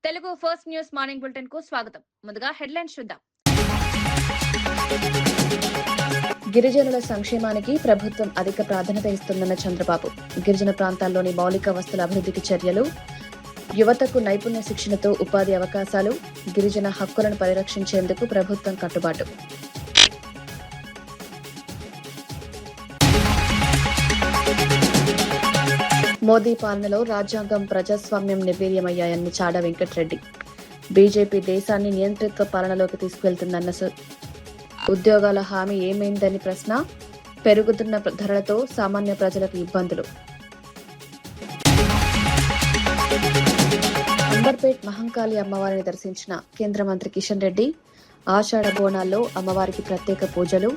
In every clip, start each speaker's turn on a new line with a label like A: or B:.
A: Telugu first news morning bulletin కు స్వాగతం. ముందుగా హెడ్లైన్స్ చూద్దాం. గిరిజనుల సంక్షేమానికి ప్రభుత్వం అధిక ప్రాధాన్యత ఇస్తుందన్న చంద్రబాబు. గిరిజన ప్రాంతాల్లోని మౌలిక వస్తుల అభివృద్ధికి చర్యలు, యువతకు నైపుణ్య శిక్షణతో ఉపాధి అవకాశాలు, గిరిజన హక్కులను పరిరక్షించేందుకు ప్రభుత్వం కట్టుబాటు. మోదీ పాలనలో రాజ్యాంగం, ప్రజాస్వామ్యం నిర్వీర్యమయ్యాయన్న చాడ వెంకటరెడ్డి. బీజేపీ దేశాన్ని నియంతృత్వ పాలనలోకి తీసుకెళ్తుందన్న ఉద్యోగాల హామీ ఏమైందని ప్రశ్న. పెరుగుతున్న ధరలతో సామాన్య ప్రజలకు ఇబ్బందులు. అంబర్పేట్ మహంకాళి అమ్మవారిని దర్శించిన కేంద్ర మంత్రి కిషన్ రెడ్డి. ఆషాఢ బోనాల్లో అమ్మవారికి ప్రత్యేక పూజలు.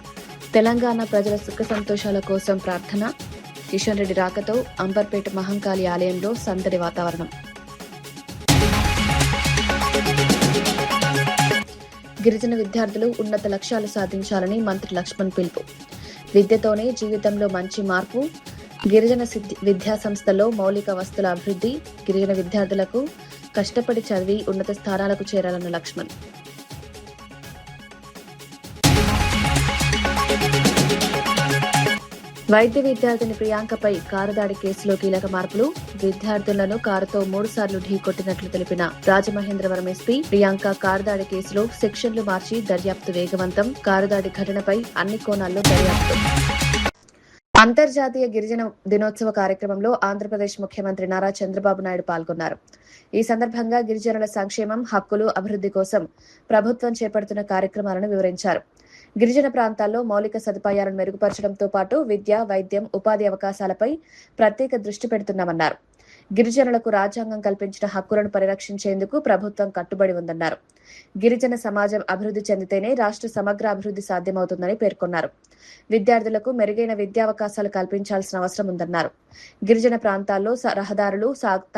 A: తెలంగాణ ప్రజల సుఖ సంతోషాల కోసం ప్రార్థన. కిషన్ రెడ్డి రాకతో అంబర్పేట మహంకాళి ఆలయంలో సందడి వాతావరణం. గిరిజన విద్యార్థులు ఉన్నత లక్ష్యాలు సాధించాలని మంత్రి లక్ష్మణ్ పిలుపు. విద్యతోనే జీవితంలో మంచి మార్పు. గిరిజన విద్యా సంస్థల్లో మౌలిక వస్తుల అభివృద్ధి. గిరిజన విద్యార్థులకు కష్టపడి చదివి ఉన్నత స్థానాలకు చేరాలన్న లక్ష్మణ్. వైద్య విద్యార్థిని ప్రియాంకపై కారు దాడి కేసులో కీలక మార్పులు. విద్యార్థులను కారుతో 3 సార్లు ఢీకొట్టినట్లు తెలిపిన రాజమహేంద్రవరం ఎస్పీ. ప్రియాంక కారు దాడి కేసులో సెక్షన్లు మార్చి దర్యాప్తు వేగవంతం. కారు దాడి ఘటనపై అన్ని కోణాల్లో దర్యాప్తు. అంతర్జాతీయ గిరిజన దినోత్సవ కార్యక్రమంలో ఆంధ్రప్రదేశ్ ముఖ్యమంత్రి నారా చంద్రబాబు నాయుడు పాల్గొన్నారు. ఈ సందర్భంగా గిరిజనుల సంక్షేమం, హక్కులు, అభివృద్ధి కోసం ప్రభుత్వం చేపడుతున్న కార్యక్రమాలను వివరించారు. గిరిజన ప్రాంతాల్లో మౌలిక సదుపాయాలను మెరుగుపరచడంతో పాటు విద్య, వైద్యం, ఉపాధి అవకాశాలపై ప్రత్యేక దృష్టి పెడుతున్నామన్నారు. గిరిజనులకు రాజ్యాంగం కల్పించిన హక్కులను పరిరక్షించేందుకు ప్రభుత్వం కట్టుబడి ఉందన్నారు. గిరిజన సమాజం అభివృద్ధి చెందితేనే రాష్ట్ర సమగ్ర అభివృద్ధి సాధ్యమవుతుందని పేర్కొన్నారు. విద్యార్థులకు మెరుగైన విద్యావకాశాలు కల్పించాల్సిన అవసరం ఉందన్నారు. గిరిజన ప్రాంతాల్లో రహదారులు,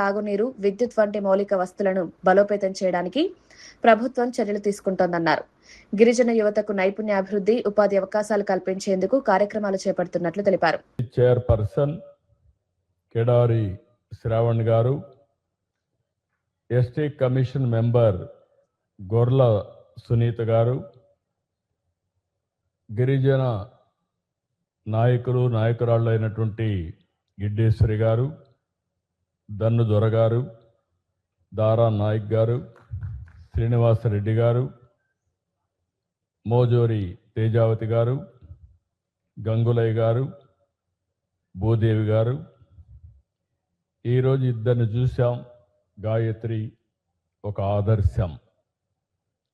A: తాగునీరు, విద్యుత్ వంటి మౌలిక వస్తువులను బలోపేతం చేయడానికి ప్రభుత్వం చర్యలు తీసుకుంటోందన్నారు. గిరిజన యువతకు నైపుణ్యాభివృద్ధి, ఉపాధి అవకాశాలు కల్పించేందుకు కార్యక్రమాలు చేపడుతున్నట్లు తెలిపారు.
B: చైర్పర్సన్ కేడారి శ్రావణ్ గారు, ఎస్టీ కమిషన్ మెంబర్ గొర్ల సునీత గారు, గిరిజన నాయకురాళ్ళు అయినటువంటి గిడ్డేశ్వరి గారు, దన్ను దొర గారు, దారా నాయక్ గారు, శ్రీనివాసరెడ్డి గారు, మోజోరి తేజావతి గారు, గంగులయ్య గారు, భూదేవి గారు. ఈరోజు ఇద్దరిని చూశాం. గాయత్రి ఒక ఆదర్శం.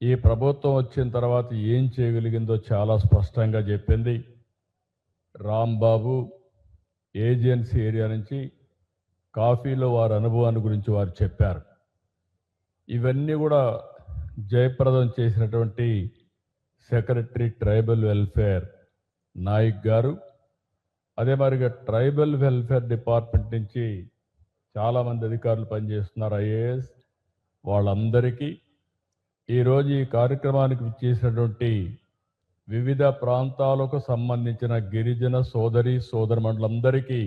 B: ఈ ప్రభుత్వం వచ్చిన తర్వాత ఏం చేయగలిగిందో చాలా స్పష్టంగా చెప్పింది. రాంబాబు ఏజెన్సీ ఏరియా నుంచి కాఫీలో వారి అనుభవాన్ని గురించి వారు చెప్పారు. ఇవన్నీ కూడా జయప్రదం చేసినటువంటి సెక్రటరీ ట్రైబల్ వెల్ఫేర్ నాయక్ గారు, అదే మరిగా ట్రైబల్ వెల్ఫేర్ డిపార్ట్మెంట్ నుంచి చాలామంది అధికారులు పనిచేస్తున్నారు, ఐఏఎస్. వాళ్ళందరికీ ఈరోజు ఈ కార్యక్రమానికి చేసినటువంటి వివిధ ప్రాంతాలకు సంబంధించిన గిరిజన సోదరమండలందరికీ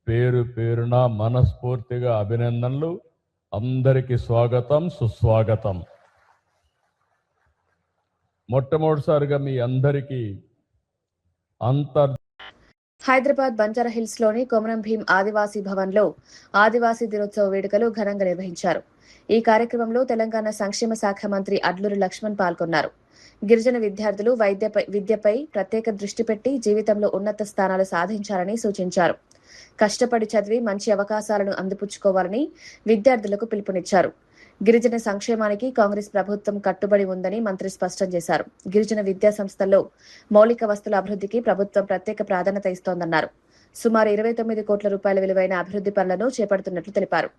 B: పేరు పేరున మనస్ఫూర్తిగా అభినందనలు. అందరికీ స్వాగతం, సుస్వాగతం. మొట్టమొదటిసారిగా మీ అందరికీ
A: హైదరాబాద్ బంజారా హిల్స్ లోని కొమరం భీం ఆదివాసీ భవన్ లో ఆదివాసీ దినోత్సవ వేడుకలు ఘనంగా నిర్వహించారు. ఈ కార్యక్రమంలో తెలంగాణ సంక్షేమ శాఖ మంత్రి అడ్లూరి లక్ష్మణ్ పాల్గొన్నారు. గిరిజన విద్యార్థులు విద్యపై ప్రత్యేక దృష్టి పెట్టి జీవితంలో ఉన్నత స్థానాలు సాధించాలని సూచించారు. కష్టపడి చదివి మంచి అవకాశాలను అందిపుచ్చుకోవాలని విద్యార్థులకు పిలుపునిచ్చారు. గిరిజన సంక్షేమానికి కాంగ్రెస్ ప్రభుత్వం కట్టుబడి ఉందని మంత్రి స్పష్టం చేశారు. గిరిజన విద్యా సంస్థల్లో మౌలిక వస్తుల అభివృద్ధికి ప్రభుత్వం ప్రత్యేక ప్రాధాన్యత ఇస్తోందన్నారు. సుమారు 29 కోట్ల రూపాయల విలువైన అభివృద్ధి పనులను చేపడుతున్నట్లు తెలిపారు.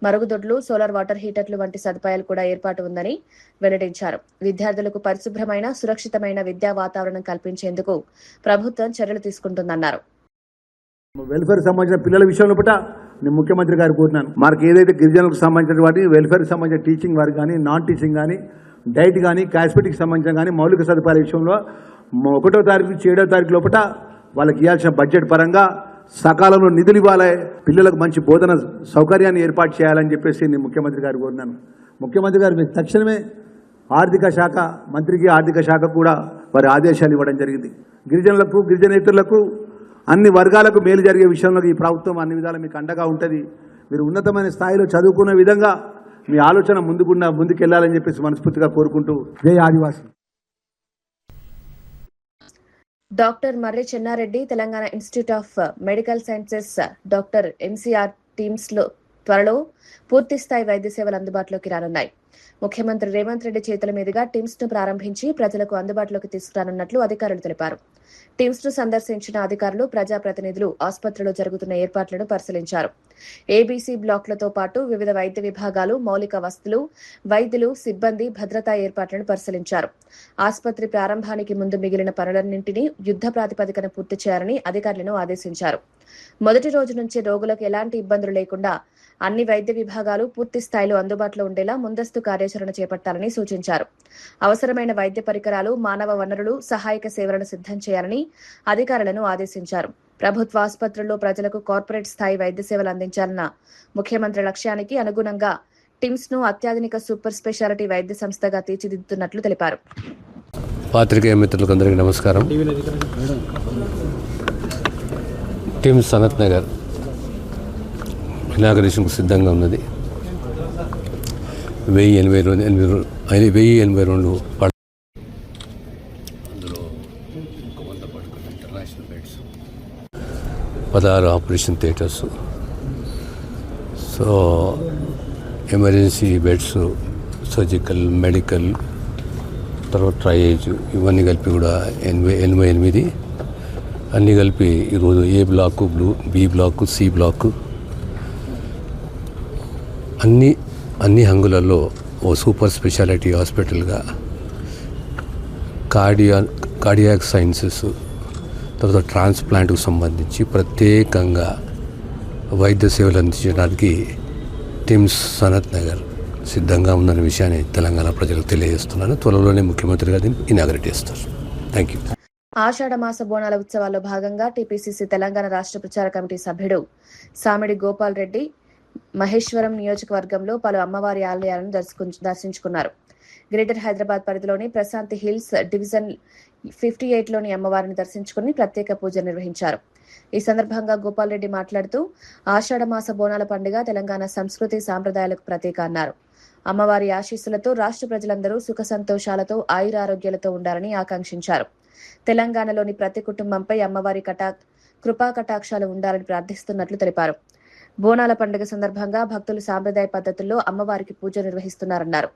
A: మరుగుదొడ్లు, సోలార్ వాటర్ హీటర్లు వంటి సదుపాయాలు కూడా ఏర్పాటు ఉందని వెల్లడించారు. విద్యార్థులకు పరిశుభ్రమైన, సురక్షితమైన విద్యా వాతావరణం కల్పించేందుకు ప్రభుత్వం చర్యలు తీసుకుంటుందన్నారు.
C: వెల్ఫేర్ సంబంధించిన పిల్లల విషయంలో పట్ల నేను ముఖ్యమంత్రి గారు కోరినాను. మనకి ఏదైతే గిరిజనులకు సంబంధించిన వాటి వెల్ఫేర్కి సంబంధించిన టీచింగ్ వారికి కానీ, నాన్ టీచింగ్ కానీ, డైట్ కానీ, కాస్మెటిక్స్ సంబంధించిన కానీ మౌలిక సదుపాయాల విషయంలో 1వ తారీఖు నుంచి 7వ తారీఖు లోపల వాళ్ళకి ఇవ్వాల్సిన బడ్జెట్ పరంగా సకాలంలో నిధులు ఇవ్వాలి, పిల్లలకు మంచి బోధన సౌకర్యాన్ని ఏర్పాటు చేయాలని చెప్పేసి నేను ముఖ్యమంత్రి గారు కోరినాను. ముఖ్యమంత్రి గారు మీకు తక్షణమే ఆర్థిక శాఖ మంత్రికి ఆర్థిక శాఖ కూడా వారి ఆదేశాలు ఇవ్వడం జరిగింది. గిరిజనులకు గిరిజనేతరులకు అన్ని వర్గాలకు మేలు జరిగే విషయంలో ఈ ప్రభుత్వం అన్ని విధాలు మీకు అండగా ఉంటుంది. మీరు ఉన్నతమైన స్థాయిలో చదువుకునే విధంగా మీ ఆలోచన ముందుకెళ్లాలని చెప్పేసి మనస్ఫూర్తిగా కోరుకుంటూ జై Adivasi.
A: Doctor Marri Chennareddy Telangana institute of medical sciences doctor MCR TIMS లో త్వరలో పూర్తి స్థాయి వైద్య సేవలు అందుబాటులోకి రానున్నాయి. ముఖ్యమంత్రి రేవంత్ రెడ్డి చేతుల మీదుగా టీమ్స్ ను ప్రారంభించి ప్రజలకు అందుబాటులోకి తీసుకురానున్నట్లు అధికారులు తెలిపారు. టీమ్స్ ను సందర్శించిన అధికారులు ప్రజాప్రతినిధులు ఆసుపత్రిలో జరుగుతున్న ఏర్పాట్లను పరిశీలించారు. ఏబీసీ బ్లాక్లతో పాటు వివిధ వైద్య విభాగాలు, మౌలిక వసతులు, వైద్యులు, సిబ్బంది, భద్రతా ఏర్పాట్లను పరిశీలించారు. ఆసుపత్రి ప్రారంభానికి ముందు మిగిలిన పనులన్నింటినీ యుద్ధ ప్రాతిపదికన పూర్తి చేయాలని అధికారులను ఆదేశించారు. మొదటి రోజు నుంచి రోగులకు ఎలాంటి ఇబ్బందులు లేకుండా అన్ని వైద్య విభాగాలు పూర్తి స్థాయిలో అందుబాటులో ఉండేలా ముందస్తు కార్యాచరణ చేపట్టాలని సూచించారు. అవసరమైన వైద్య పరికరాలు, మానవ వనరులు, సహాయక సేవలను సిద్ధం చేయాలని అధికారులను ఆదేశించారు. ప్రభుత్వ ఆసుపత్రుల్లో ప్రజలకు కార్పొరేట్ స్థాయి వైద్య సేవలు అందించాలన్న ముఖ్యమంత్రి లక్ష్యానికి అనుగుణంగా టిమ్స్ ను అత్యాధునిక సూపర్ స్పెషాలిటీ వైద్య సంస్థగా తీర్చిదిద్దుతున్నట్లు తెలిపారు.
D: పాత్రికేయ మిత్రులకు అందరికీ నమస్కారం. టిమ్స్ సనత్ నగర్ ఇనాగరేషన్కు సిద్ధంగా ఉన్నది. 1082 అందులో 100 పడుకున్న international beds, 16 operation theatres, so emergency beds, surgical, medical, తర్వాత ట్రయేజ్, ఇవన్నీ కలిపి కూడా 88 అన్నీ కలిపి ఈరోజు A block, B block, C block అన్ని హంగులలో ఓ సూపర్ స్పెషాలిటీ హాస్పిటల్గా కార్డియాక్ సైన్సెస్, తర్వాత ట్రాన్స్ప్లాంట్కు సంబంధించి ప్రత్యేకంగా వైద్య సేవలు అందించడానికి టిమ్స్ సనత్ నగర్ సిద్ధంగా ఉందన్న విషయాన్ని తెలంగాణ ప్రజలకు తెలియజేస్తున్నాను. త్వరలోనే ముఖ్యమంత్రి గారు ఇనాగరేట్ చేస్తారు. Thank you.
A: ఆషాఢ మాస బోనాల ఉత్సవాల్లో భాగంగా టీపీసీసీ తెలంగాణ రాష్ట్ర ప్రచార కమిటీ సభ్యుడు సామిడి గోపాల్ రెడ్డి మహేశ్వరం నియోజకవర్గంలో పలు అమ్మవారి ఆలయాలను దర్శించుకున్నారు. గ్రేటర్ హైదరాబాద్ పరిధిలోని ప్రశాంతి హిల్స్ డివిజన్ 58లోని అమ్మవారిని దర్శించుకుని ప్రత్యేక పూజ నిర్వహించారు. ఈ సందర్భంగా గోపాల్ రెడ్డి మాట్లాడుతూ ఆషాఢ మాస బోనాల పండుగ తెలంగాణ సంస్కృతి సాంప్రదాయాలకు ప్రతీక అన్నారు. అమ్మవారి ఆశీస్సులతో రాష్ట్ర ప్రజలందరూ సుఖ సంతోషాలతో ఆయురారోగ్యాలతో ఉండాలని ఆకాంక్షించారు. తెలంగాణలోని ప్రతి కుటుంబంపై అమ్మవారి కృపా కటాక్షాలు ఉండాలని ప్రార్థిస్తున్నట్లు తెలిపారు. బోనాల పండుగ సందర్భంగా భక్తులు సాంప్రదాయ పద్ధతుల్లో అమ్మవారికి పూజ నిర్వహిస్తున్నారన్నారు.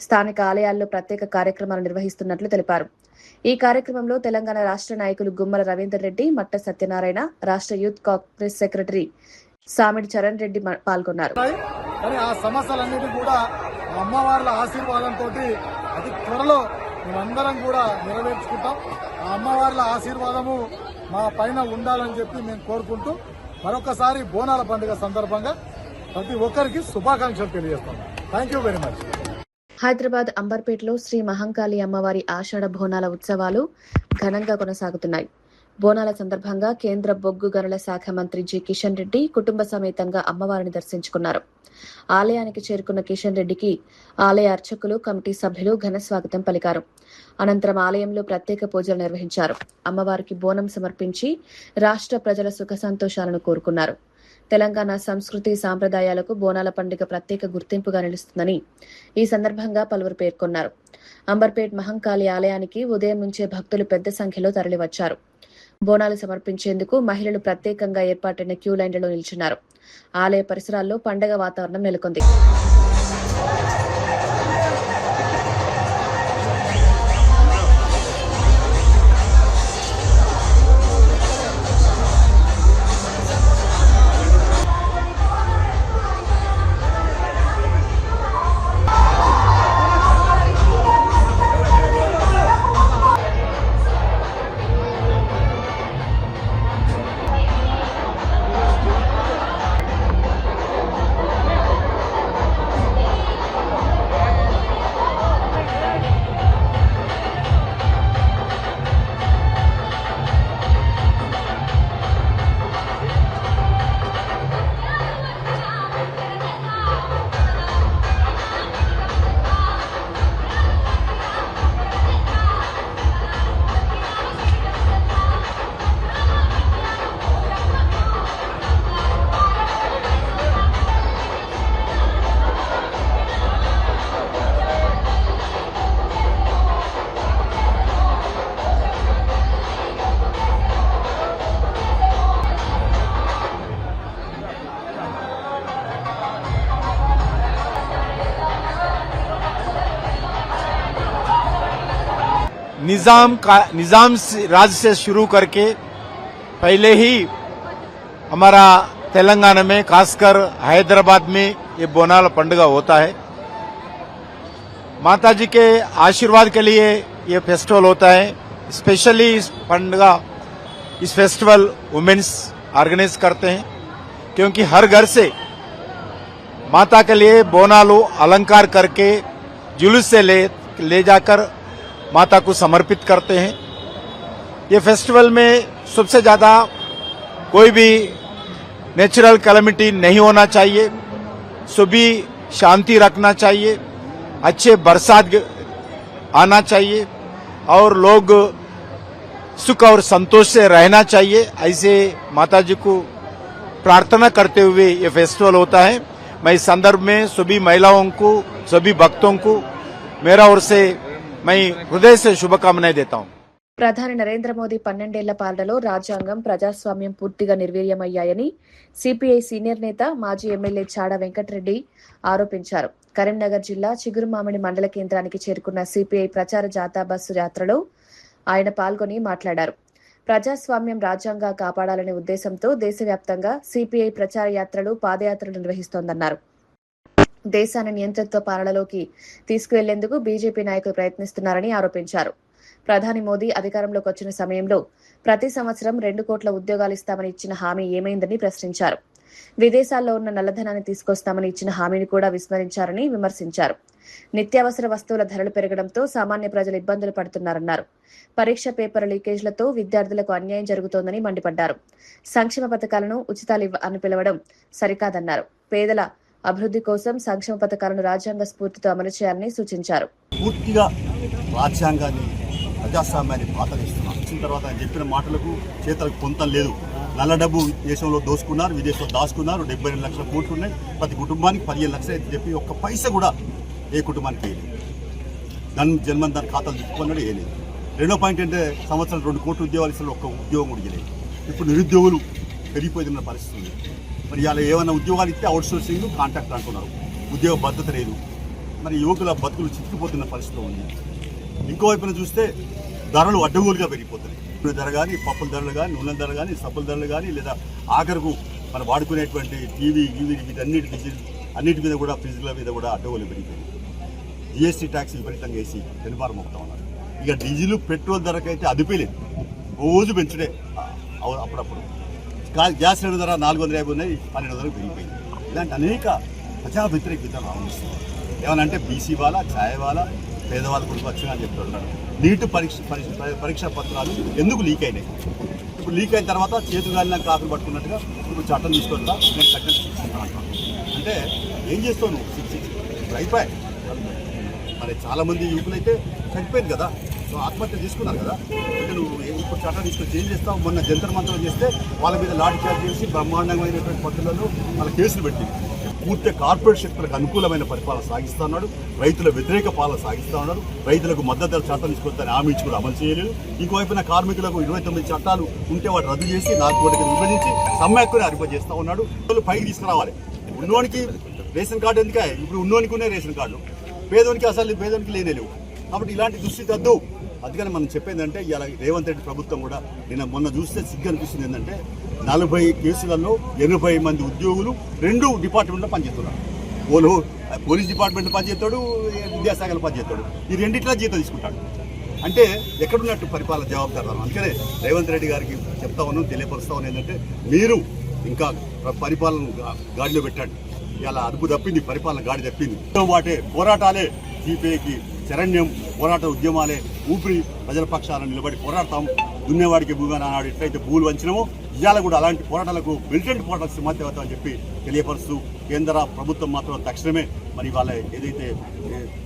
A: స్థానిక ఆలయాల్లో ప్రత్యేక కార్యక్రమాలు నిర్వహిస్తున్నట్లు తెలిపారు. ఈ కార్యక్రమంలో తెలంగాణ రాష్ట్ర నాయకులు గుమ్మల రవీందర్ రెడ్డి, మట్ట సత్యనారాయణ, రాష్ట్ర యూత్ కాంగ్రెస్ సెక్రటరీ సామిడి చరణ్ రెడ్డి పాల్గొన్నారు.
E: ఆ సమస్యలన్నిటి కూడా అమ్మవార్ల ఆశీర్వాదంతో అతి త్వరలో మేమందరం కూడా నెరవేర్చుకుంటాం. ఆ అమ్మవార్ల ఆశీర్వాదము మా పైన ఉండాలని చెప్పి మేము కోరుకుంటూ మరొకసారి బోనాల పండుగ సందర్భంగా ప్రతి ఒక్కరికి శుభాకాంక్షలు తెలియజేస్తాం. Thank you very much.
A: Hyderabad అంబర్పేటలో శ్రీ మహంకాళి అమ్మవారి ఆషాఢ బోనాల ఉత్సవాలు ఘనంగా కొనసాగుతున్నాయి. బోనాల సందర్భంగా కేంద్ర బొగ్గు గనుల శాఖ మంత్రి జి కిషన్ రెడ్డి కుటుంబ సమేతంగా అమ్మవారిని దర్శించుకున్నారు. ఆలయానికి చేరుకున్న కిషన్ రెడ్డికి ఆలయ అర్చకులు, కమిటీ సభ్యులు ఘన స్వాగతం పలికారు. అనంతరం ఆలయంలో ప్రత్యేక పూజలు నిర్వహించారు. అమ్మవారికి బోనం సమర్పించి రాష్ట్ర ప్రజల సుఖ సంతోషాలను కోరుకున్నారు. తెలంగాణ సంస్కృతి సాంప్రదాయాలకు బోనాల పండుగ ప్రత్యేక గుర్తింపుగా నిలుస్తుందని ఈ సందర్భంగా పలువురు పేర్కొన్నారు. అంబర్పేట్ మహంకాళి ఆలయానికి ఉదయం నుంచే భక్తులు పెద్ద సంఖ్యలో తరలివచ్చారు. బోనాలు సమర్పించేందుకు మహిళలు ప్రత్యేకంగా ఏర్పాటైన క్యూ లైన్లలో నిల్చున్నారు. ఆలయ పరిసరాల్లో పండగ వాతావరణం నెలకొంది.
F: निजाम राज से शुरू करके पहले ही हमारा तेलंगाना में खासकर हैदराबाद में ये बोनाल पंडगा होता है। माता जी के आशीर्वाद के लिए ये फेस्टिवल होता है। स्पेशली इस पंडगा इस फेस्टिवल वुमेन्स ऑर्गेनाइज करते हैं, क्योंकि हर घर से माता के लिए बोनालू अलंकार करके जुलूस से ले जाकर माता को समर्पित करते हैं। ये फेस्टिवल में सबसे ज्यादा कोई भी नेचुरल कैलेमिटी नहीं होना चाहिए, सभी शांति रखना चाहिए, अच्छे बरसात आना चाहिए और लोग सुख और संतोष से रहना चाहिए। ऐसे माता जी को प्रार्थना करते हुए ये फेस्टिवल होता है। मैं इस संदर्भ में सभी महिलाओं को, सभी भक्तों को मेरा ओर से मैं हृदय से शुभकामनाएं देता हूं।
A: ప్రధాని నరేంద్ర మోదీ 12 పాలనలో రాజ్యాంగం, ప్రజాస్వామ్యం పూర్తిగా నిర్వీర్యమయ్యాయని సిపిఐ సీనియర్ నేత, మాజీ ఎమ్మెల్యే చాడ వెంకటరెడ్డి ఆరోపించారు. కరీంనగర్ జిల్లా చిగురుమామిడి మండల కేంద్రానికి చేరుకున్న సిపిఐ ప్రచార జాథా బస్సు యాత్రలో ఆయన పాల్గొని మాట్లాడారు. ప్రజాస్వామ్యం రాజ్యాంగ కాపాడాలనే ఉద్దేశంతో దేశవ్యాప్తంగా సిపిఐ ప్రచార యాత్రలు, పాదయాత్రలు నిర్వహిస్తోందన్నారు. దేశాన్ని నియంతృత్వ పాలనలోకి తీసుకువెళ్లేందుకు బీజేపీ నాయకులు ప్రయత్నిస్తున్నారని ఆరోపించారు. ప్రధాని మోదీ అధికారంలోకి వచ్చిన సమయంలో ప్రతి సంవత్సరం 2 కోట్ల ఉద్యోగాలు ఇస్తామని ఇచ్చిన హామీ ఏమైందని ప్రశ్నించారు. విదేశాల్లో ఉన్న నల్లధనాన్ని తీసుకొస్తామని ఇచ్చిన హామీని కూడా విస్మరించారని విమర్శించారు. నిత్యావసర వస్తువుల ధరలు పెరగడంతో సామాన్య ప్రజలు ఇబ్బందులు పడుతున్నారన్నారు. పరీక్ష పేపర్ లీకేజ్లతో విద్యార్థులకు అన్యాయం జరుగుతోందని మండిపడ్డారు. సంక్షేమ పథకాలను ఉచితాలు అని పిలవడం సరికాదన్నారు. పేదల అభివృద్ధి కోసం సంక్షేమ పథకాలను రాజ్యాంగ స్ఫూర్తితో అమలు చేయాలని సూచించారు.
G: పూర్తిగా రాజ్యాంగాన్ని, ప్రజాస్వామ్యాన్ని పాతనిస్తున్నాం. వచ్చిన తర్వాత ఆయన చెప్పిన మాటలకు చేతలకు పొంతం లేదు. నల్ల డబ్బు దేశంలో దోసుకున్నారు, విదేశంలో దాచుకున్నారు. 72 లక్షల కోట్లు ఉన్నాయి. ప్రతి కుటుంబానికి 15 లక్షలు అయితే చెప్పి ఒక్క పైసా కూడా ఏ కుటుంబానికి వేయలేదు. జన్మన్ దాని ఖాతాలు తిప్పుకున్నాడు, వేయలేదు. రెండో పాయింట్ అంటే సంవత్సరం 2 కోట్ల ఉద్యోగాలు ఇస్తారు, ఒక్క ఉద్యోగం కూడా ఇవ్వలేదు. ఇప్పుడు నిరుద్యోగులు పెరిగిపోతున్న పరిస్థితి ఉంది. మరి ఇలా ఏమైనా ఉద్యోగాలు ఇస్తే అవుట్ సోర్సింగ్, కాంట్రాక్ట్ అంటున్నారు. ఉద్యోగ భద్రత లేదు. మరి యువకుల బతుకులు చిక్కిపోతున్న పరిస్థితి ఉంది. ఇంకోవైపున చూస్తే ధరలు అడ్డగోలుగా పెరిగిపోతున్నాయి. నూనె ధర కానీ, పప్పుల ధరలు కానీ, నూనెల ధర కానీ, సబ్బుల ధరలు కానీ, లేదా ఆఖరుకు మనం వాడుకునేటువంటి టీవీ అన్నిటి మీద కూడా, ఫ్రిడ్జ్ల మీద కూడా అడ్డగోలు పెరిగిపోయింది. జిఎస్టీ ట్యాక్స్ విపరీతంగా వేసి పెనుమారం మొత్తా ఉన్నారు. ఇక డీజిల్, పెట్రోల్ ధరకైతే అదిపోలేదు, రోజు పెంచుడే. అప్పుడప్పుడు గ్యాస్ రేటు ధర 450 ఉన్నాయి, 1200 పెరిగిపోయింది. ఇలాంటి అనేక ప్రజా వ్యతిరేక విధానాలు ఆలోచిస్తున్నారు. ఏమనంటే బీసీ వాళ్ళ, ఛాయ్ వాళ్ళ, పేదవాళ్ళ గురించి వచ్చినా అని చెప్తున్నాడు. నీట్ పరీక్షా పత్రాలు ఎందుకు లీక్ అయినాయి? ఇప్పుడు లీక్ అయిన తర్వాత చేతులు గాలిన కాకులు పట్టుకున్నట్టుగా ఇప్పుడు చట్టం తీసుకొస్తా, నేను చట్టం శిక్షిస్తాను. అంటే ఏం చేస్తావు నువ్వు? ఇప్పుడు అయిపోయాయి. మరి చాలామంది యువకులైతే చనిపోయింది కదా, ఆత్మహత్య తీసుకున్నారు కదా. అంటే నువ్వు ఇప్పుడు చట్టం తీసుకొచ్చి ఏం చేస్తావు? మొన్న జంతర్ మంత్రం చేస్తే వాళ్ళ మీద లాఠీ చార్జ్ చేసి బ్రహ్మాండమైనటువంటి పద్ధతులలో వాళ్ళ కేసులు పెట్టింది. పూర్తి కార్పొరేట్ శక్తులకు అనుకూలమైన పరిపాలన సాగిస్తూ ఉన్నాడు. రైతుల వ్యతిరేక పాలన సాగిస్తూ ఉన్నారు. రైతులకు మద్దతు ధర చట్టం తీసుకొస్తారని హామీ ఇచ్చి కూడా అమలు చేయలేదు. ఇంకోవైపున కార్మికులకు 29 చట్టాలు ఉంటే వాటి రద్దు చేసి 4 కోట్లకి విభజించి సమ్మె హక్కుని అరిపజేస్తూ ఉన్నాడు. పైకి తీసుకురావాలి. ఉన్నోనికి రేషన్ కార్డు ఎందుకే? ఇప్పుడు ఉన్నోనికి ఉన్నాయి రేషన్ కార్డులు, పేదోనికి అసలు పేదోనికి లేనేలేవు. కాబట్టి ఇలాంటి దుస్థితి వద్దు. అందుకని మనం చెప్పేందంటే ఇలా రేవంత్ రెడ్డి ప్రభుత్వం కూడా మొన్న చూస్తే సిగ్గు అనిపిస్తుంది. ఏంటంటే 40 కేసులలో 80 మంది ఉద్యోగులు 2 డిపార్ట్మెంట్లో పనిచేస్తున్నారు. పోలీస్ డిపార్ట్మెంట్ పనిచేస్తాడు, విద్యాశాఖలో పనిచేస్తాడు. ఈ రెండిట్లా జీతం తీసుకుంటాడు. అంటే ఎక్కడున్నట్టు పరిపాలన జవాబుదారు. అందుకనే రేవంత్ రెడ్డి గారికి చెప్తా ఉన్నాం, తెలియపరుస్తా ఉన్నాం. ఏంటంటే మీరు ఇంకా పరిపాలన గాడిలో పెట్టండి. ఇలా అదుపు తప్పింది, పరిపాలన గాడి తప్పింది. వాటే పోరాటాలే సిపిఐకి శరణ్యం, పోరాట ఉద్యమాలే ఊపిరి. ప్రజల పక్షాన నిలబడి పోరాడతాం. దున్నేవాడికి భూమి నాడు ఎట్లయితే భూములు వంచినమో ఇవాళ కూడా అలాంటి పోరాటాలకు మిలిటెంట్ పోరాటాలకు సిద్ధమవుతాం అని చెప్పి తెలియపరుస్తూ, కేంద్ర ప్రభుత్వం మాత్రం తక్షణమే మరి వాళ్ళ ఏదైతే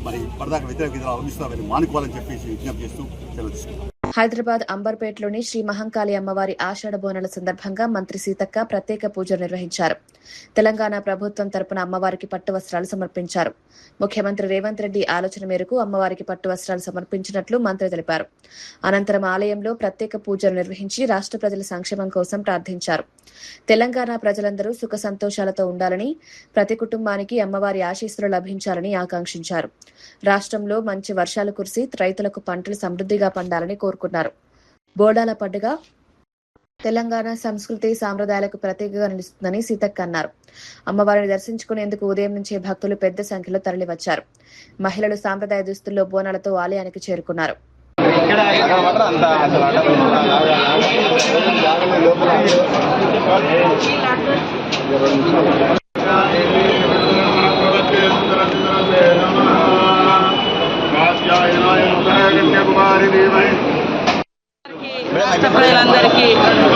G: మరి పరదాక వ్యతిరేక విధానాలు అవలంబిస్తారని మానుకోవాలని చెప్పేసి విజ్ఞప్తి చేస్తూ సెలవు తీసుకుంటాం.
A: హైదరాబాద్ అంబర్పేటలోని శ్రీ మహంకాళి అమ్మవారి ఆషాఢ బోనాల సందర్భంగా మంత్రి సీతక్క ప్రత్యేక పూజలు నిర్వహించారు. తెలంగాణ ప్రభుత్వం తరపున అమ్మవారికి పట్టు వస్త్రాలు సమర్పించారు. ముఖ్యమంత్రి రేవంత్ రెడ్డి ఆలోచన మేరకు అమ్మవారికి పట్టు వస్త్రాలు సమర్పించినట్లు మంత్రి తెలిపారు. అనంతరం ఆలయంలో ప్రత్యేక పూజలు నిర్వహించి రాష్ట్ర ప్రజల సంక్షేమం కోసం ప్రార్థించారు. తెలంగాణ ప్రజలందరూ సుఖ సంతోషాలతో ఉండాలని, ప్రతి కుటుంబానికి అమ్మవారి ఆశీస్సులు లభించాలని ఆకాంక్షించారు. రాష్ట్రంలో మంచి వర్షాలు కురిసి రైతులకు పంటలు సమృద్ధిగా పండాలని కోరుకున్నారు. బోనాల పండుగ తెలంగాణ సంస్కృతి సాంప్రదాయాలకు ప్రతీకగా నిలుస్తుందని సీతక్క అన్నారు. అమ్మవారిని దర్శించుకునేందుకు ఉదయం నుంచే భక్తులు పెద్ద సంఖ్యలో తరలివచ్చారు. మహిళలు సాంప్రదాయ దుస్తుల్లో బోనాలతో ఆలయానికి చేరుకున్నారు.
H: రాష్ట్ర ప్రజలందరికీ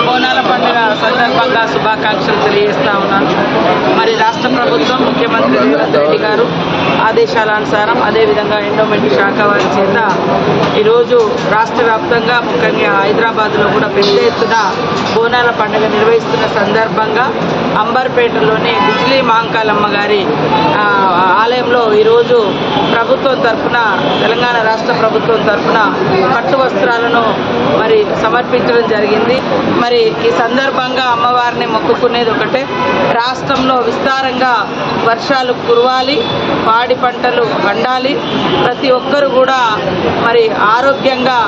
H: బోనాల పండుగ సందర్భంగా శుభాకాంక్షలు తెలియజేస్తా ఉన్నాను. మరి రాష్ట్ర ప్రభుత్వం ముఖ్యమంత్రి రేవంత్ రెడ్డి గారు ఆదేశాల అనుసారం అదేవిధంగా ఎండోమెంట్ శాఖ వారి చేత ఈరోజు రాష్ట్ర వ్యాప్తంగా ముఖ్యంగా హైదరాబాద్లో కూడా పెద్ద ఎత్తున బోనాల పండుగ నిర్వహిస్తున్న సందర్భంగా అంబర్పేటలోని బిజ్లీ మహంకాళమ్మ గారి ఆలయంలో ఈరోజు ప్రభుత్వం తరఫున తెలంగాణ రాష్ట్ర ప్రభుత్వం తరఫున పట్టు వస్త్రాలను మరి సమర్పించడం జరిగింది. మరి ఈ సందర్భంగా అమ్మవారిని మొక్కుకునేది ఒకటే, రాష్ట్రంలో విస్తారంగా వర్షాలు కురవాలి, పాడి పంటలు పండాలి, ప్రతి ఒక్కరు కూడా మరి ఆరోగ్యంగా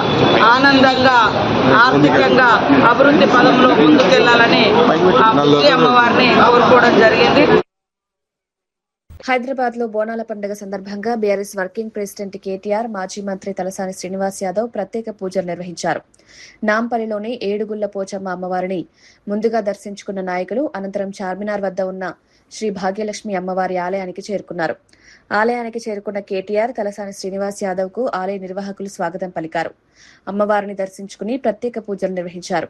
H: ఆనందంగా ఆర్థికంగా అభివృద్ధి పదంలో ముందుకెళ్లాలని అమ్మవారిని కోరుకోవడం జరిగింది.
A: హైదరాబాద్ లో బోనాల పండుగ సందర్భంగా బీఆర్ఎస్ వర్కింగ్ ప్రెసిడెంట్ కేటీఆర్, మాజీ మంత్రి తలసాని శ్రీనివాస్ యాదవ్ ప్రత్యేక పూజలు నిర్వహించారు. నాంపల్లిలోని ఏడుగుళ్ల పోచమ్మ అమ్మవారిని ముందుగా దర్శించుకున్న నాయకులు అనంతరం చార్మినార్ వద్ద ఉన్న శ్రీ భాగ్యలక్ష్మి అమ్మవారి ఆలయానికి చేరుకున్నారు. ఆలయానికి చేరుకున్న కేటీఆర్, తలసాని శ్రీనివాస్ యాదవ్ కు ఆలయ నిర్వాహకులు స్వాగతం పలికారు. అమ్మవారిని దర్శించుకుని ప్రత్యేక పూజలు నిర్వహించారు.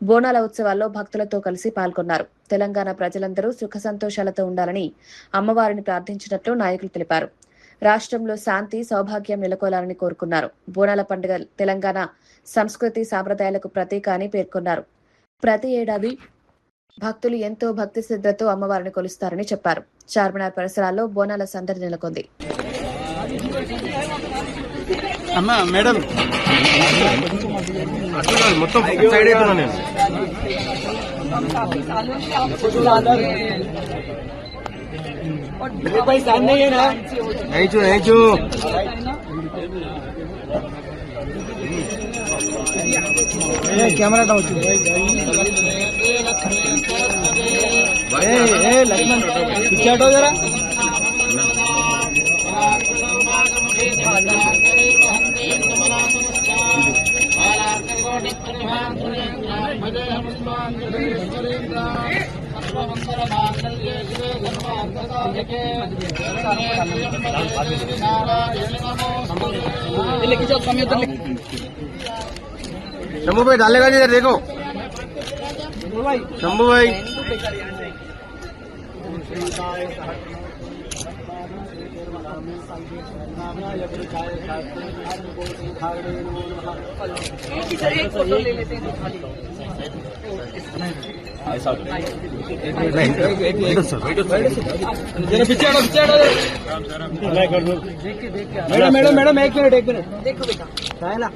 A: బోనాల ఉత్సవాల్లో భక్తులతో కలిసి పాల్గొన్నారు. తెలంగాణ ప్రజలందరూ సుఖ సంతోషాలతో ఉండాలని అమ్మవారిని ప్రార్థించినట్లు నాయకులు తెలిపారు. రాష్ట్రంలో శాంతి సౌభాగ్యం నెలకొలాలని కోరుకున్నారు. బోనాల పండుగ తెలంగాణ సంస్కృతి సాంప్రదాయాలకు ప్రతీక అని పేర్కొన్నారు. ప్రతి ఏడాది భక్తులు ఎంతో భక్తి శ్రద్ధతో అమ్మవారిని కొలుస్తారని చెప్పారు. చార్మినార్ పరిసరాల్లో బోనాల సందడి నెలకొంది.
F: మేడం మొత్తం సైడ్ అవుతున్నా నేను.
I: कैमरा लक्ष्मण पीछे हटो जरा.
F: शंभू भाई डालेगा इधर देखो. शंभू भाई
I: मैडम मैडम मैडम एक मिनट देखो बेटा रायला.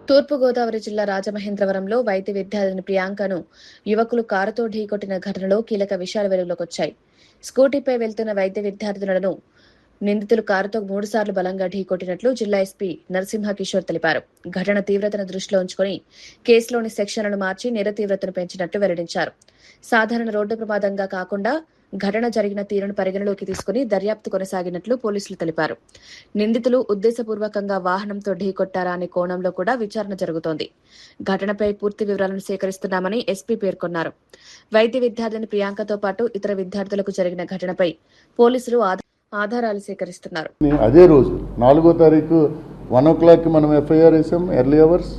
A: తూర్పుగోదావరి జిల్లా రాజమహేంద్రవరంలో వైద్య విద్యార్థిని ప్రియాంకను యువకులు కారుతో ఢీకొట్టిన ఘటనలో కీలక విషయాలు వెలుగులోకొచ్చాయి. స్కూటీపై వెళ్తున్న వైద్య విద్యార్థినులను నిందితులు కారుతో 3 సార్లు బలంగా ఢీకొట్టినట్లు జిల్లా ఎస్పీ నరసింహ కిషోర్ తెలిపారు. ఘటన తీవ్రతను దృష్టిలో ఉంచుకుని కేసులోని సెక్షన్లను మార్చి నేర తీవ్రతను పెంచినట్టు వెల్లడించారు. సాధారణ రోడ్డు ప్రమాదంగా కాకుండా ఘటన జరిగిన తీరును పరిగణలోకి తీసుకుని దర్యాప్తు కొనసాగినట్లు పోలీసులు తెలిపారు. నిందితులు ఉద్దేశపూర్వకంగా వాహనంతో ఢీకొట్టారా అనే కోణంలో కూడా విచారణ జరుగుతోంది. ఘటనపై పూర్తి వివరాలను సేకరిస్తున్నామని ఎస్పీ పేర్కొన్నారు. వైద్య విద్యార్థిని ప్రియాంకతో పాటు ఇతర విద్యార్థులకు జరిగిన ఘటనపై పోలీసులు ఆధారాలు సేకరిస్తున్నారు.
J: అదే రోజు 4వ తారీఖు 1 o'clock మనం ఎఫ్ఐఆర్ వేసాం. Early hours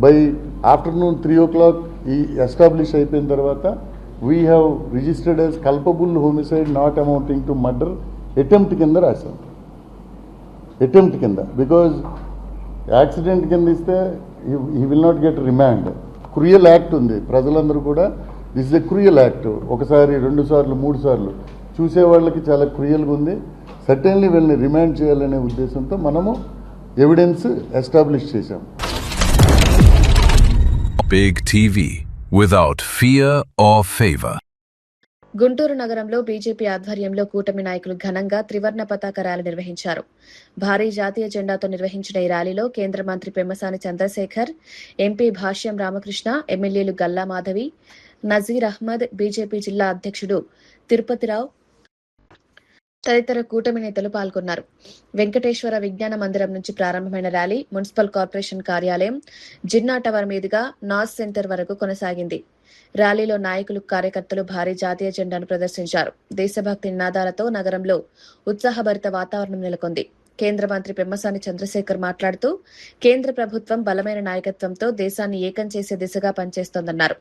J: by afternoon 3 o'clock ఈ ఎస్టాబ్లిష్ అయిపోయిన తర్వాత we have registered as culpable homicide not amounting to murder attempt కింద రాశాం. అటెంప్ట్ కింద, బికాజ్ యాక్సిడెంట్ కింద ఇస్తే he will not get remand. Cruel act ఉంది, ప్రజలందరూ కూడా this is a cruel act. ఒకసారి 2 సార్లు 3 సార్లు చూసే వాళ్ళకి చాలా క్రూయల్గా ఉంది. సర్టెన్లీ వీళ్ళని రిమాండ్ చేయాలనే ఉద్దేశంతో మనము ఎవిడెన్స్ ఎస్టాబ్లిష్ చేశాం.
K: Big TV without fear or favor.
A: Guntur నగరంలో బీజేపీ ఆధ్వర్యంలో కూటమి నాయకులు ఘనంగా త్రివర్ణ పతాక ర్యాలీ నిర్వహించారు. భారీ జాతీయ జెండాతో నిర్వహించిన ఈ ర్యాలీలో కేంద్ర మంత్రి పెమ్మసాని చంద్రశేఖర్, ఎంపీ భాష్యం రామకృష్ణ, ఎమ్మెల్యేలు గల్లా మాధవి, నజీర్ అహ్మద్, బీజేపీ జిల్లా అధ్యక్షుడు తిరుపతిరావు తదితర కూటమి నేతలు పాల్గొన్నారు. వెంకటేశ్వర విజ్ఞాన మందిరం నుంచి ప్రారంభమైన ర్యాలీ మున్సిపల్ కార్పొరేషన్ కార్యాలయం, జిన్నా టవర్ మీదుగా నాస్ సెంటర్ వరకు కొనసాగింది. ర్యాలీలో నాయకులు, కార్యకర్తలు భారీ జాతీయ జెండాను ప్రదర్శించారు. దేశభక్తి నినాదాలతో నగరంలో ఉత్సాహభరిత వాతావరణం నెలకొంది. కేంద్ర మంత్రి పెమ్మసాని చంద్రశేఖర్ మాట్లాడుతూ కేంద్ర ప్రభుత్వం బలమైన నాయకత్వంతో దేశాన్ని ఏకం చేసే దిశగా పనిచేస్తోందన్నారు.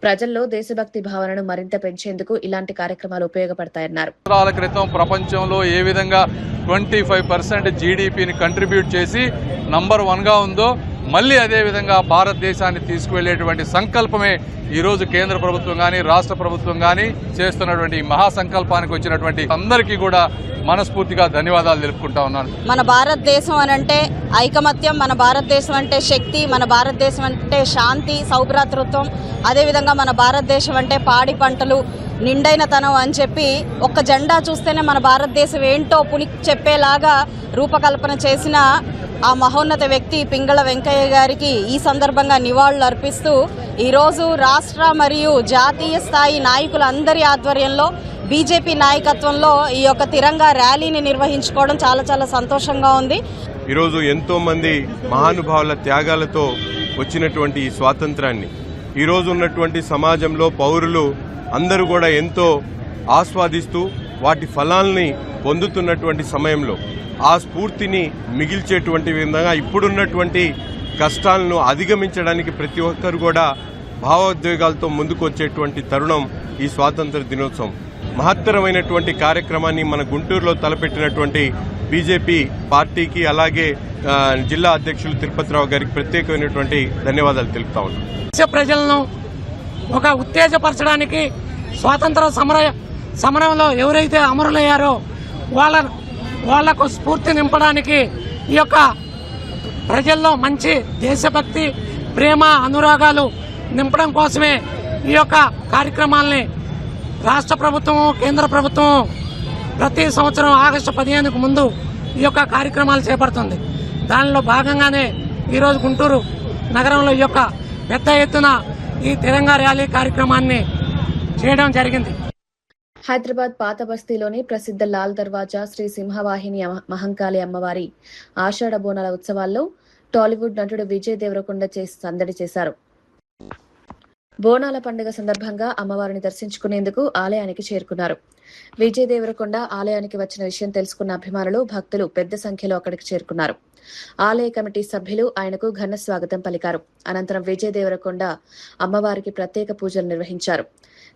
A: ప్రజల్లో దేశభక్తి భావనను మరింత పెంచేందుకు ఇలాంటి కార్యక్రమాలు ఉపయోగపడతాయన్నారు.
L: సంవత్సరాల క్రితం ప్రపంచంలో ఏ విధంగా 25% జీడీపీని కంట్రిబ్యూట్ చేసి నంబర్ 1గా ఉందో మళ్ళీ అదే విధంగా భారతదేశాన్ని తీసుకువెళ్లేటువంటి సంకల్పమే ఈరోజు కేంద్ర ప్రభుత్వం కానీ రాష్ట్ర ప్రభుత్వం కానీ చేస్తున్నటువంటి మహాసంకల్పానికి వచ్చినటువంటి అందరికీ కూడా మనస్ఫూర్తిగా ధన్యవాదాలు తెలుపుకుంటా ఉన్నాను.
M: మన భారతదేశం అనంటే ఐకమత్యం, మన భారతదేశం అంటే శక్తి, మన భారతదేశం అంటే శాంతి, సౌభ్రాతృత్వం, అదేవిధంగా మన భారతదేశం అంటే పాడి పంటలు, నిండైన తనం అని చెప్పి ఒక్క జెండా చూస్తేనే మన భారతదేశం ఏంటో పులి చెప్పేలాగా రూపకల్పన చేసిన ఆ మహోన్నత వ్యక్తి పింగళ వెంకయ్య గారికి ఈ సందర్భంగా నివాళులు అర్పిస్తూ ఈరోజు రాష్ట్ర మరియు జాతీయ స్థాయి నాయకులందరి ఆధ్వర్యంలో బీజేపీ నాయకత్వంలో ఈ యొక్క తిరంగా ర్యాలీని నిర్వహించుకోవడం చాలా చాలా సంతోషంగా ఉంది.
F: ఈరోజు ఎంతో మంది మహానుభావుల త్యాగాలతో వచ్చినటువంటి ఈ స్వాతంత్రాన్ని ఈరోజు ఉన్నటువంటి సమాజంలో పౌరులు అందరూ కూడా ఎంతో ఆస్వాదిస్తూ వాటి ఫలాల్ని పొందుతున్నటువంటి సమయంలో ఆ స్ఫూర్తిని మిగిల్చేటువంటి విధంగా ఇప్పుడున్నటువంటి కష్టాలను అధిగమించడానికి ప్రతి ఒక్కరు కూడా భావోద్వేగాలతో ముందుకు వచ్చేటువంటి తరుణం ఈ స్వాతంత్ర దినోత్సవం. మహత్తరమైనటువంటి కార్యక్రమాన్ని మన గుంటూరులో తలపెట్టినటువంటి బీజేపీ పార్టీకి అలాగే జిల్లా అధ్యక్షులు తిరుపతిరావు గారికి ప్రత్యేకమైనటువంటి ధన్యవాదాలు తెలుపుతా ఉన్నాం.
I: దేశ ప్రజలను ఒక ఉత్తేజపరచడానికి స్వాతంత్ర సమరంలో ఎవరైతే అమరులయ్యారో వాళ్లకు స్ఫూర్తి నింపడానికి ఈ యొక్క ప్రజల్లో మంచి దేశభక్తి, ప్రేమ, అనురాగాలు నింపడం కోసమే ఈ యొక్క కార్యక్రమాల్ని రాష్ట్ర ప్రభుత్వం, కేంద్ర ప్రభుత్వం ప్రతి సంవత్సరం ఆగస్టు 15కు ముందు ఈ యొక్క కార్యక్రమాలు చేపడుతుంది. దానిలో భాగంగానే ఈరోజు గుంటూరు నగరంలో ఈ యొక్క పెద్ద ఎత్తున ఈ తిరంగా ర్యాలీ కార్యక్రమాన్ని చేయడం జరిగింది.
A: హైదరాబాద్ పాత బస్తీలోని ప్రసిద్ధ లాల్ దర్వాజా శ్రీ సింహవాహిని మహంకాళి అమ్మవారి ఆషాఢ బోనాల ఉత్సవాల్లో టాలీవుడ్ నటుడు విజయ్ దేవరకొండ సందడి చేశారు. బోనాల పండుగ సందర్భంగా అమ్మవారిని దర్శించుకునేందుకు ఆలయానికి చేరుకున్నారు. విజయ్ దేవరకొండ ఆలయానికి వచ్చిన విషయం తెలుసుకున్న అభిమానులు, భక్తులు పెద్ద సంఖ్యలో అక్కడికి చేరుకున్నారు. ఆలయ కమిటీ సభ్యులు ఆయనకు ఘన స్వాగతం పలికారు. అనంతరం విజయ్ దేవరకొండ అమ్మవారికి ప్రత్యేక పూజలు నిర్వహించారు.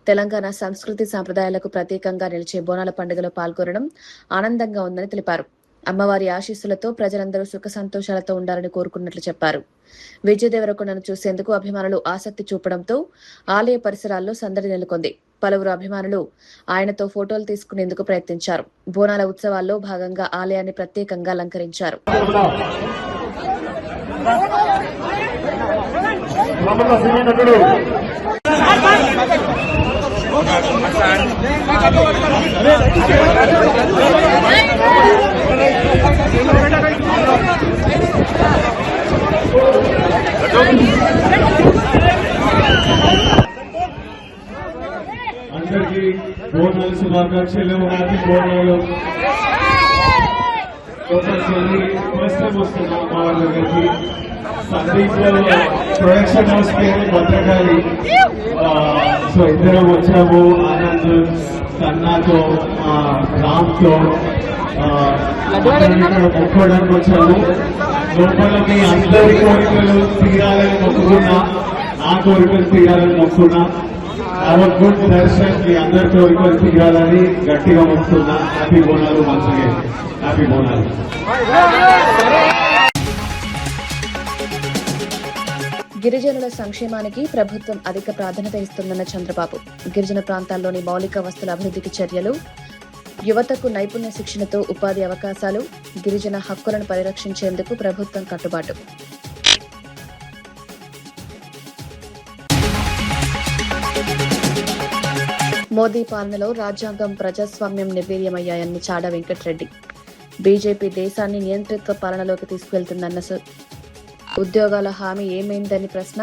A: తెలంగాణ సంస్కృతి సాంప్రదాయాలకు ప్రతీకంగా నిలిచే బోనాల పండుగలో పాల్గొనడం ఆనందంగా ఉందని తెలిపారు. అమ్మవారి ఆశీస్సులతో ప్రజలందరూ సుఖ సంతోషాలతో ఉండాలని కోరుకున్నట్లు చెప్పారు. విజయ్ దేవరకొండను చూసేందుకు అభిమానులు ఆసక్తి చూపడంతో ఆలయ పరిసరాల్లో సందడి నెలకొంది. పలువురు అభిమానులు ఆయనతో ఫోటోలు తీసుకునేందుకు ప్రయత్నించారు. బోనాల ఉత్సవాల్లో భాగంగా ఆలయాన్ని ప్రత్యేకంగా అలంకరించారు.
N: అందరికీ బోనాలు శుభాకాంక్షలు. హ్యాపీ బోనాలు. ఫస్ట్ టైం వస్తున్నాం మా వాళ్ళ దగ్గరికి. సందీప్ ప్రొడక్షన్ హౌస్ పేరు భద్రకాళి. సో ఇద్దరం వచ్చాము. ఆనంద్, కన్నాతో, రామ్తో మొక్కుకోవడానికి వచ్చాము. లోపల మీ అందరి కోరికలు తీరాలని మొక్కుకున్నా, నా కోరికలు తీరాలని మొక్కున్నా. Have a good darshan. మీ అందరితో రిక్వెస్ట్ ఇవ్వాలని గట్టిగా వస్తున్నా. Happy Bonalu once again. Happy Bonalu.
A: గిరిజనుల సంక్షేమానికి ప్రభుత్వం అధిక ప్రాధాన్యత ఇస్తుందన్న చంద్రబాబు. గిరిజన ప్రాంతాల్లోని మౌలిక వస్తుల అభివృద్ధికి చర్యలు, యువతకు నైపుణ్య శిక్షణతో ఉపాధి అవకాశాలు, గిరిజన హక్కులను పరిరక్షించేందుకు ప్రభుత్వం కట్టుబాటు. మోదీ పాలనలో రాజ్యాంగం, ప్రజాస్వామ్యం నిర్వీర్యమయ్యాయన్న చాడ వెంకటరెడ్డి. బీజేపీ దేశాన్ని నియంతృత్వ పాలనలోకి తీసుకెళ్తుందన్న ఉద్యోగాల హామీ ఏమైందని ప్రశ్న.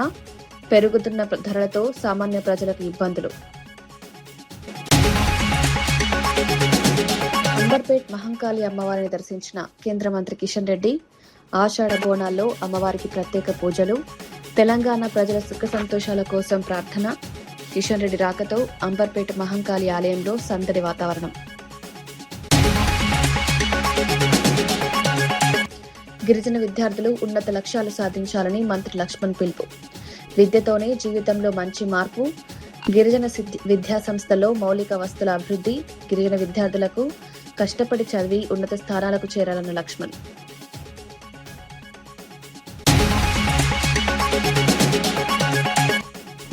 A: పెరుగుతున్న ధరలతో సామాన్య ప్రజలకు ఇబ్బందులు. అంబర్పేట్ మహంకాళి అమ్మవారిని దర్శించిన కేంద్ర మంత్రి కిషన్ రెడ్డి. ఆషాఢ బోనాల్లో అమ్మవారికి ప్రత్యేక పూజలు. తెలంగాణ ప్రజల సుఖ సంతోషాల కోసం ప్రార్థన. కిషన్ రెడ్డి రాకతో అంబర్పేట మహంకాళి ఆలయంలో సందడి వాతావరణం. గిరిజన విద్యార్థులు ఉన్నత లక్ష్యాలు సాధించాలని మంత్రి లక్ష్మణ్ పిలుపు. విద్యతోనే జీవితంలో మంచి మార్పు. గిరిజన విద్యా సంస్థల్లో మౌలిక వస్తుల అభివృద్ధి. గిరిజన విద్యార్థులకు కష్టపడి చదివి ఉన్నత స్థానాలకు చేరాలన్న లక్ష్మణ్.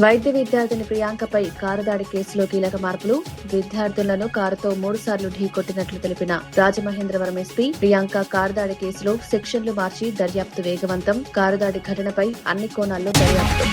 A: వైద్య విద్యార్థిని ప్రియాంకపై కారు దాడి కేసులో కీలక మార్పులు. విద్యార్థులను కారుతో 3 సార్లు ఢీకొట్టినట్లు తెలిపిన రాజమహేంద్రవరం ఎస్పీ. ప్రియాంక కారు దాడి కేసులో సెక్షన్లు మార్చి దర్యాప్తు వేగవంతం. కారు దాడి ఘటనపై అన్ని కోణాల్లో దర్యాప్తు.